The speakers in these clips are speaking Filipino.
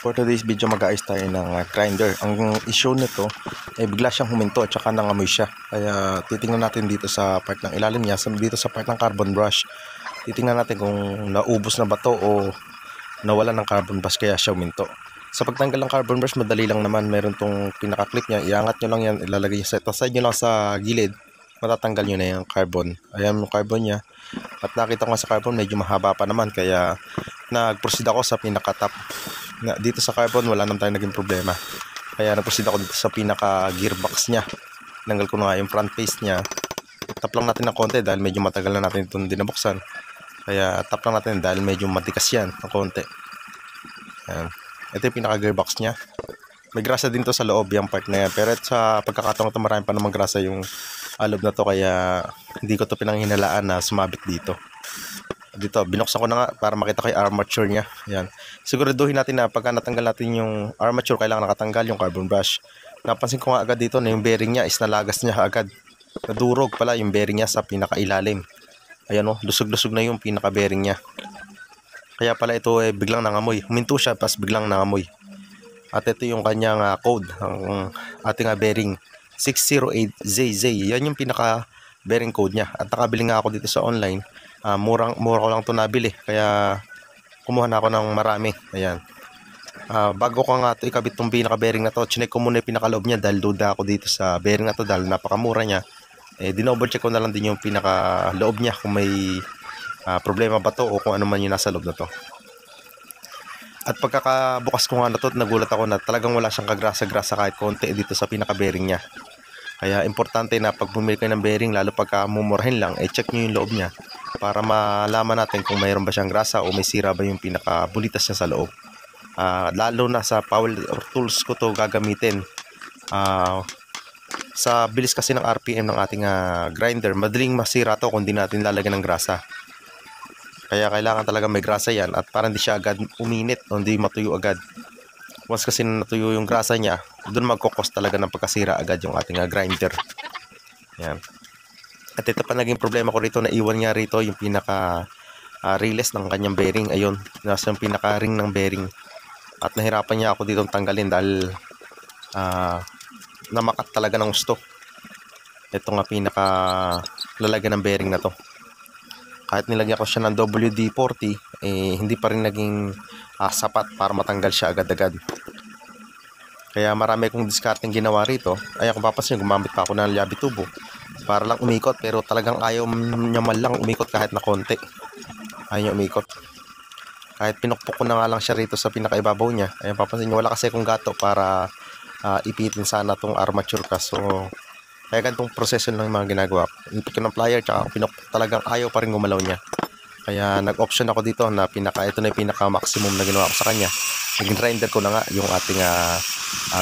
For today's video, mag-aayos tayo ng grinder. Ang issue nito ay bigla siyang huminto at saka nangamoy siya. Kaya titingnan natin dito sa part ng ilalim niya, dito sa part ng carbon brush. Titingnan natin kung naubos na ba to o nawala ng carbon brush kaya siya huminto. Sa pagtanggal ng carbon brush, madali lang naman. Meron tong pinaka-clip niya. Iangat nyo lang yan, ilalagay niya sa side nyo lang sa gilid. Matatanggal nyo na yung carbon. Ayan yung carbon niya. At nakita ko nga sa carbon, medyo mahaba pa naman. Kaya nag-proceed ako sa pinaka-top. Dito sa carbon, wala naman tayong naging problema. Kaya nag-proceed ako dito sa pinaka-gearbox niya. Tinanggal ko na nga yung front face niya. Tap lang natin ng konti dahil medyo matagal na natin itong dinabuksan. Kaya tap lang natin dahil medyo matikas yan ng konti. Ayan. Ito yung pinaka-gearbox niya. May grasa din to sa loob, yung part na yan. Pero sa pagkakataon ito, marami pa namang grasa yung loob na to. Kaya hindi ko to pinanghinalaan na sumabit dito. Dito, binuksan ko na nga para makita ko yung armature niya. Ayan. Siguraduhin natin na pagka natanggal natin yung armature, kailangan nakatanggal yung carbon brush. Napansin ko nga agad dito na yung bearing niya is nalagas niya agad. Nadurog pala yung bearing niya sa pinakailalim. Ayan o, lusog-lusog na yung pinaka-bearing niya. Kaya pala ito biglang nangamoy. Huminto siya, pas biglang nangamoy. At ito yung kanyang code, ang ating bearing 608ZZ. Yan yung pinaka-bearing code niya. At nakabili nga ako dito sa online. Mura ko lang ito nabili. Kaya kumuha na ako ng marami. Ayan. Bago ko nga ito ikabit itong pinaka-bearing na to, chinek ko muna yung pinakaloob niya dahil duda ako dito sa bearing na to dahil napakamura niya. Dinoble check ko na lang din yung pinaka-loob niya kung may problema ba to o kung ano man yung nasa loob na to. At pagkakabukas ko nga na to, nagulat ako na talagang wala siyang kagrasa-grasa kahit konti dito sa pinaka-bearing niya. Kaya importante na pag bumili kayo ng bearing, lalo pagka mumurahin lang, check nyo yung loob niya para malaman natin kung mayroon ba siyang grasa o may sira ba yung pinaka-bulitas niya sa loob. Lalo na sa power tools ko to gagamitin. Sa bilis kasi ng RPM ng ating grinder, madaling masira to kung di natin lalagyan ng grasa. Kaya kailangan talaga may grasa yan at para hindi siya agad uminit o hindi matuyo agad. Once kasi natuyo yung grasa niya, doon magkukos talaga ng pagkasira agad yung ating grinder. Yan. At ito pa naging problema ko rito, naiwan nga rito yung pinaka release ng kanyang bearing. Ayun, nasa yung pinaka ring ng bearing. At nahirapan niya ako dito tanggalin dahil namakat talaga ng gusto. Ito nga pinaka lalagyan ng bearing na to. Kahit nilagyan ko siya ng WD-40, hindi pa rin naging sapat para matanggal siya agad-agad. Kaya marami kong discarding ginawa rito. Ay kung papansin, gumamit pa ako ng liabi tubo para lang umikot, pero talagang ayaw niya man lang umikot kahit na konti. Ayaw niya umikot. Kahit pinukpok ko na nga lang siya rito sa pinakaibabaw niya. Ayun, papansin niyo, wala kasi akong gato para ipitin sana tong armature kaso kaya ganitong proseso lang yung mga ginagawa ko. Ipit ko ng plier tsaka pinukpok, talagang ayaw pa rin gumalaw niya. Kaya nag-option ako dito na ito na yung pinaka-maximum na ginawa ko sa kanya. Nag-grinder ko na nga yung ating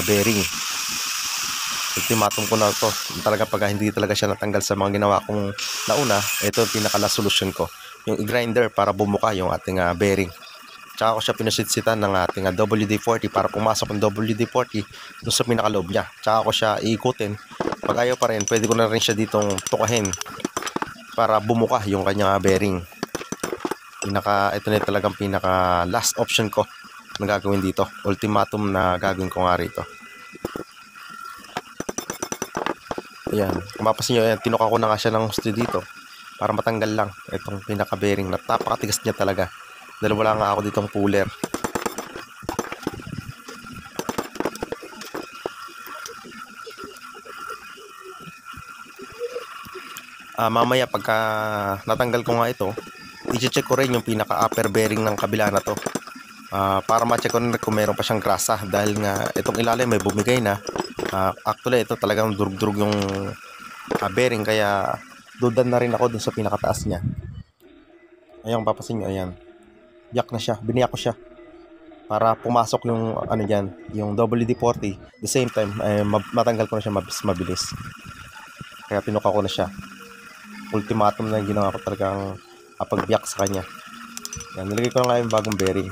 bearing. Ultimatum ko na ito. Talaga pag hindi talaga siya natanggal sa mga ginawa kong nauna, ito yung pinaka-last solution ko. Yung i-grinder para bumuka yung ating bearing. Tsaka ko siya pinusitsitan ng ating WD-40 para pumasok yung WD-40 doon sa pinakaloob niya. Tsaka ko siya iikutin. Pag ayaw pa rin, pwede ko na rin siya ditong tukahin para bumuka yung kanyang bearing. Ito na talagang pinaka last option ko na gagawin dito. Ultimatum na gagawin ko nga rito. Ayan, kung mapasin nyo, tinuka ko na nga siya ng gusto dito para matanggal lang itong pinaka bearing na napakatigas niya talaga. Dahil wala nga ako ditong puller. Mamaya pagka natanggal ko nga ito, i-check ko rin yung pinaka upper bearing ng kabila na to para ma-check ko rin kung meron pa siyang grasa dahil nga itong ilalim may bumigay na. Actually ito talagang durug-durug yung bearing kaya dudan na rin ako dun sa pinakataas niya. Ayun, papasin nyo, ayan, yak na siya, biniyak ko siya para pumasok yung yung WD-40. The same time matanggal ko na siya mabilis. Kaya pinuka ko na siya. Ultimatum na ginawa ko talagang pagbiyak sa kanya. Yan, nilagay ko na nga yung bagong bearing.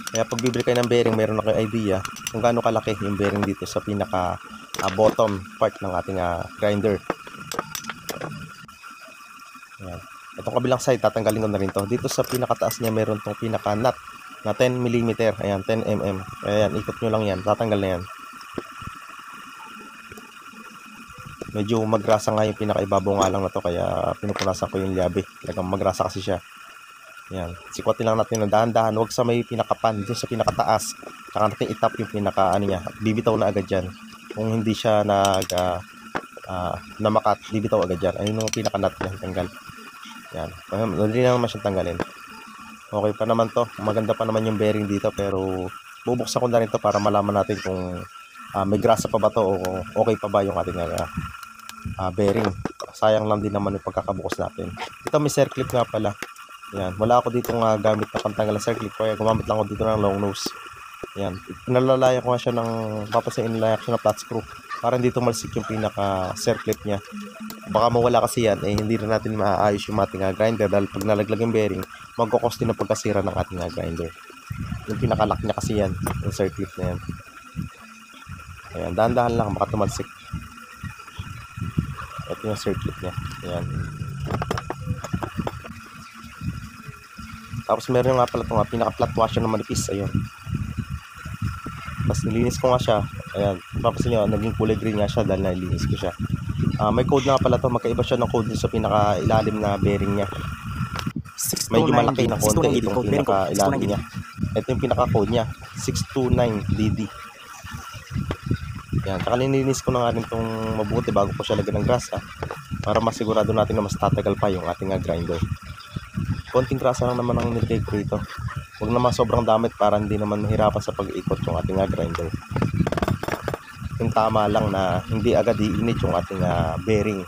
Kaya pag bibili kayo ng bearing, meron na kayo idea kung gaano kalaki yung bearing dito sa pinaka bottom part ng ating grinder. Yan. Itong kabilang side, tatanggalin ko na rin to. Dito sa pinakataas niya, meron tong pinaka nut na 10 mm. Ayan, 10 mm. Ayan, ikot nyo lang yan. Tatanggal na yan. Medyo magrasa nga yung pinakaibabaw nga lang na to, kaya pinupunasan ko yung liabe. Talagang magrasa kasi siya. Ayan, sikutin lang natin ng dahan-dahan. Huwag sa may pinakapan, dun sa pinakataas. Saka natin itap yung pinaka ano niya. Bibitaw na agad dyan. Kung hindi siya namakat, bibitaw agad dyan. Ayun yung pinaka-nut niya, tanggal. Ayan, madali na naman siyang tanggalin. Okay pa naman to. Maganda pa naman yung bearing dito, pero bubuksan ko na rin to para malaman natin kung may grasa pa ba to o okay pa ba yung ating bearing. Sayang lang din naman yung pagkakabukas natin. Dito may circlip nga pala. Yan, wala ako dito gamit na pantanggal na circlip, kaya gumamit lang ako dito ng long nose. Yan, nalalaya ko nga siya ng inlayak siya ng flat screw para hindi tumalsik yung pinaka circlip niya. Baka mawala kasi yan, hindi na natin maaayos yung ating grinder dahil pag nalaglag yung bearing, magkakos din ang pagkasira ng ating grinder. Yung pinaka-lock niya kasi yan, yung circlip na yan. Ayan, dahan-dahan lang, baka tumalsik. Ito yung circlip niya. Ayan. Tapos meron nga pala itong pinaka-flat washer na manipis. Ayun. Tapos nilinis ko nga siya. Ayan. Papasin nyo, naging kulay green nga siya dahil nalinis ko siya. May code nga pala ito. Magkaiba siya ng code sa pinaka-ilalim na bearing niya. Medyo malaki na konti itong pinaka-ilalim niya. Ito yung pinaka-code niya. 629DD. Ayan. Saka nilinis ko na nga rin itong mabuti bago ko siya lagyan ng grasa para masigurado natin na mas tatagal pa yung ating grinder. Konting grasa lang naman ang nilagay ko rito. Huwag naman sobrang damit para hindi naman mahirapan sa pag-ikot yung ating grinder. Yung tama lang na hindi agad iinit yung ating bearing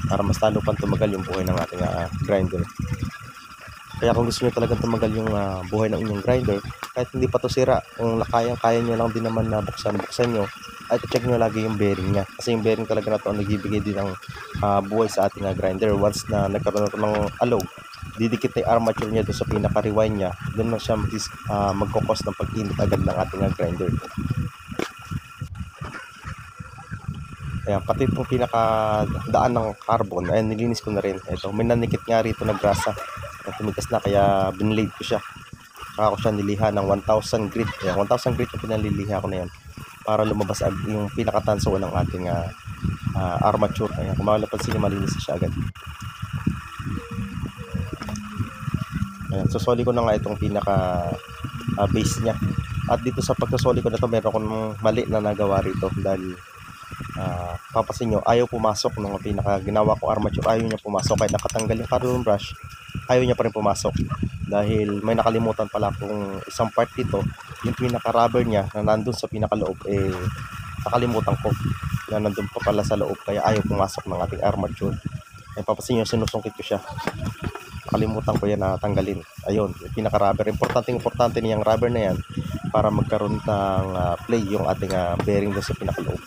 para mas lalo pang tumagal yung buhay ng ating grinder. Kaya kung gusto nyo talagang tumagal yung buhay ng inyong grinder, kahit hindi pa to sira, kung kaya nyo lang din naman na buksan nyo, ay check nyo lagi yung bearing nya. Kasi yung bearing talaga na to ang nagbibigay din ng buhay sa ating grinder. Once na nagkaroon na ng alog, didikit na yung armature niya doon sa pinaka-rewind niya, doon na siya magkukos ng pag-init agad ng ating grinder. Ayan, pati itong pinaka-daan ng carbon, ayan, nilinis ko na rin. Ito, may nanikit nga rito na grasa na tumigas na, kaya binlade ko siya. Saka ko siya niliha ng 1,000 grit. Ayan, 1,000 grit yung pinaliliha ko na yan para lumabas yung pinaka-tanso ng ating armature. Ayan, kung makalapansin nyo, malinis siya agad. Ayan, susoli ko na nga itong pinaka base nya. At dito sa pagsusoli ko na ito, meron akong mali na nagawa rito dahil papasin nyo, ayaw pumasok nung pinaka ginawa ko armature. Ayaw niya pumasok kahit nakatanggal yung carbon brush, ayaw niya pa rin pumasok dahil may nakalimutan pala kung isang part dito, yung pinaka rubber niya na nandun sa pinaka loob, nakalimutan ko na nandun pa pala sa loob, kaya ayaw pumasok ng ating armature. Papasin nyo, sinusungkit ko siya, nakalimutan ko yan na tanggalin. Ayun, yung pinaka rubber, importante niyang rubber na yan para magkaroon ng play yung ating bearing doon sa pinaka loob.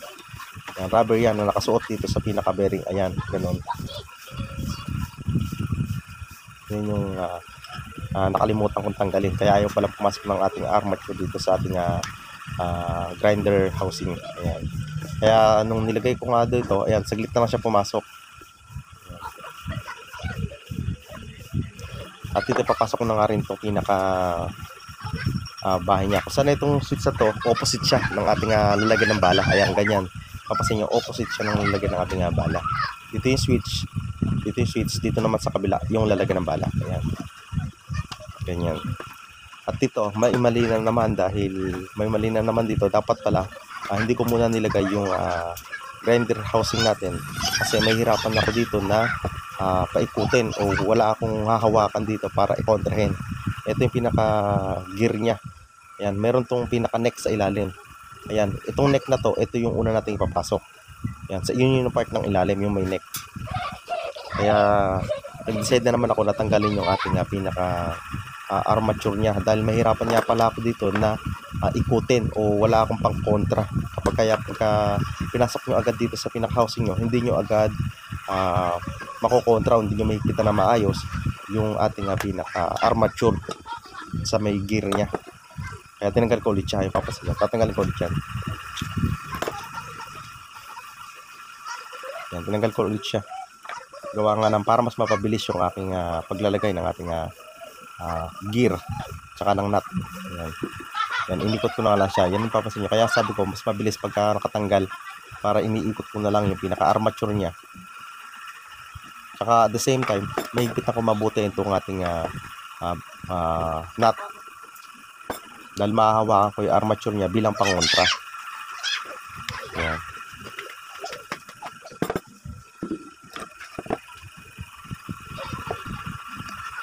Yan, rubber yan na nakasuot dito sa pinaka bearing. Ayan, ganun. Yun yung nakalimutan kong tanggalin, kaya ayaw pala pumasok ng ating armature dito sa ating grinder housing. Ayan. Kaya nung nilagay ko nga dito, ayan, saglit na lang siya pumasok. At dito papasok ko na nga rin itong pinaka bahay niya. Kung saan itong switch na to, opposite siya ng ating lalagyan ng bala. Ayan, ganyan. Papasin nyo, opposite siya ng lalagyan ng ating bala. Dito yung switch. Dito naman sa kabila yung lalagyan ng bala. Ayan. Ganyan. At dito, may mali na naman dahil may mali na naman dito. Dapat pala, hindi ko muna nilagay yung grinder housing natin. Kasi may hirapan ako dito na paikutin o wala akong hahawakan dito para i-kontrahin. Ito yung pinaka gear nya. Ayan, meron tong pinaka neck sa ilalim. Ayan, itong neck na to, ito yung una nating ipapasok. Ayan, so yun yung part ng ilalim, yung may neck. Kaya nag-decide na naman ako na tanggalin yung ating pinaka armature nya dahil mahirapan niya pala ako dito na ikutin o wala akong pang kontra. Pagka pinasok nyo agad dito sa pinaka housing nyo, hindi nyo agad makokontra, hindi nyo makikita na maayos yung ating pinaka armature sa may gear nya. Kaya tinanggal ko ulit siya, yung papasin. Tatanggalin ko ulit yan. Yan, tinanggal ko ulit siya. Gawa nga ng para mas mapabilis yung aking paglalagay ng ating gear tsaka ng nut. Ayan. Yan, inikot ko na lang siya. Yan yung papansin nyo. Kaya sabi ko, mas mabilis pagka nakatanggal para iniikot ko na lang yung pinaka-armature niya. Tsaka at the same time, mahigpit ako mabuti itong ating nut. Dahil mahahawakan ko yung armature niya bilang pangontra. Yan.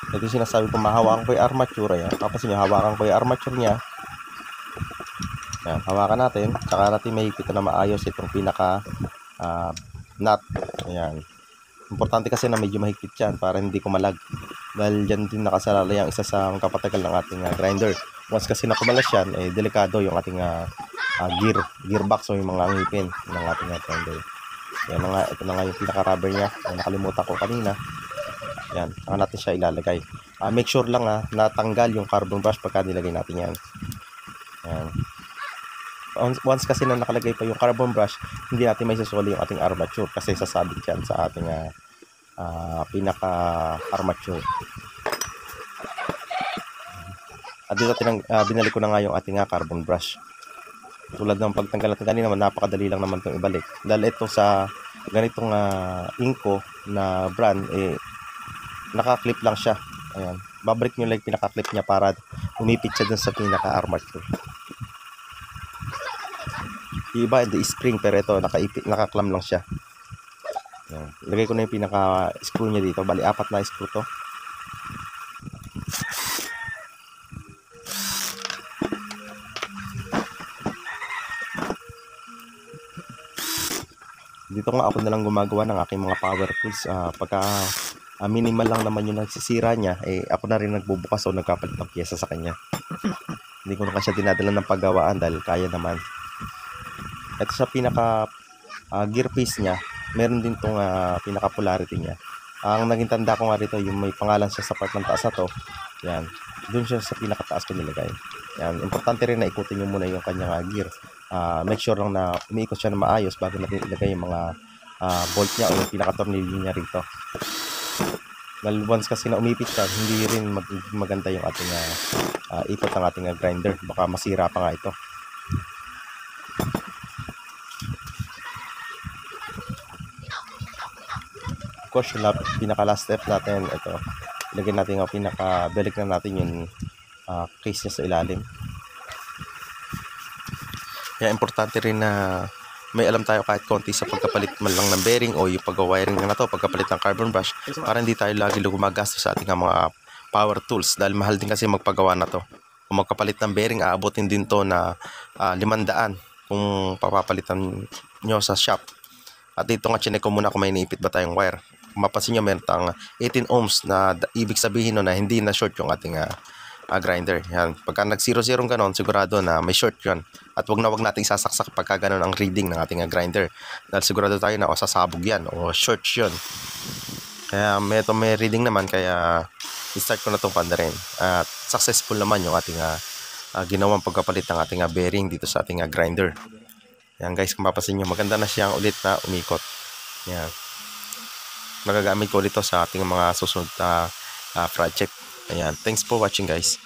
Ito yung sinasabi ko, mahawakan ko yung armature. Ayan. Papansin nyo, hawakan ko yung armature niya. Ayan, hawakan natin. Tsaka natin mahigpit na maayos itong pinaka nut. Ayan. Importante kasi na medyo mahigpit yan para hindi kumalag. Dahil dyan din nakasalalay ang isa sa kapatagal ng ating grinder. Once kasi na kumalas yan, delikado yung ating gearbox o yung mga ngipin ng ating grinder. Yan na nga, ito na nga yung pinaka-rubber niya. Nakalimutan ko kanina. Yan, saka natin siya ilalagay. Make sure lang natanggal yung carbon brush pagka nilagay natin yan. Yan. Once kasi na nakalagay pa yung carbon brush, hindi natin may susuli yung ating armature kasi sasabit yan sa ating pinaka armature. At dito binalik ko na nga yung ating carbon brush. Tulad ng pagtanggal natin kanina naman, napakadali lang naman itong ibalik. Dahil ito sa ganitong Inco na brand, naka-clip lang siya. Ayan. Babalik nyo lang yung pinaka-clip niya para umipit siya dun sa pinaka-armature. Iba the spring, pero ito naka-clam lang siya. Ayan. Lagay ko na yung pinaka-screw niya dito. Bali, 4 na screw to. Dito nga ako na lang gumagawa ng aking mga power tools. Pagka minimal lang naman yung nagsisira niya, ako na rin nagbubukas o nagkapalit ng pyesa sa kanya. Hindi ko na kasi dinadala ng paggawaan dahil kaya naman. Ito sa pinaka gear piece niya, meron din tong pinaka polarity niya. Ang naging tanda ko nga rito, yung may pangalan siya sa part ng taas na to. Yan, doon siya sa pinaka taas ko nilagay. Yan, importante rin na ikutin nyo muna yung kanyang gear. Make sure lang na umiikot siya na maayos bago natin ilagay yung mga bolt niya o yung pinaka tornilyo niya rito. Dahil once kasi na umipit siya, hindi rin maganda yung ating ikot ng ating grinder. Baka masira pa nga ito. Of course, yung pinaka last step natin, ito, ilagay natin yung pinaka-belik na natin yung case niya sa ilalim. Kaya importante rin na may alam tayo kahit konti sa pagkapalit man lang ng bearing o yung pag-wiring na to, pagkapalit ng carbon brush, para hindi tayo lagi gumagastos sa ating mga power tools. Dahil mahal din kasi magpagawa na to. Kung magkapalit ng bearing, aabotin din to na 500 kung papapalitan nyo sa shop. At dito nga chinek ko muna kung may iniipit ba tayong wire. Kung mapasin nyo, meron tayong 18 ohms na ibig sabihin no, na hindi na short yung ating grinder. Yan. Pagka nag-0-0 ganon, sigurado na may short yun. At wag nating sasaksak pagka ganon ang reading ng ating grinder. Dahil sigurado tayo na sasabog yan o short yun. Kaya may reading naman, kaya i-start ko na itong pandarin. At successful naman yung ating ginawang pagkapalit ng ating bearing dito sa ating grinder. Yan guys, kung mapapansin nyo, maganda na siyang ulit na umikot. Yan. Magagamit ko ulit ito sa ating mga susunod project. Ayan. Thanks for watching guys.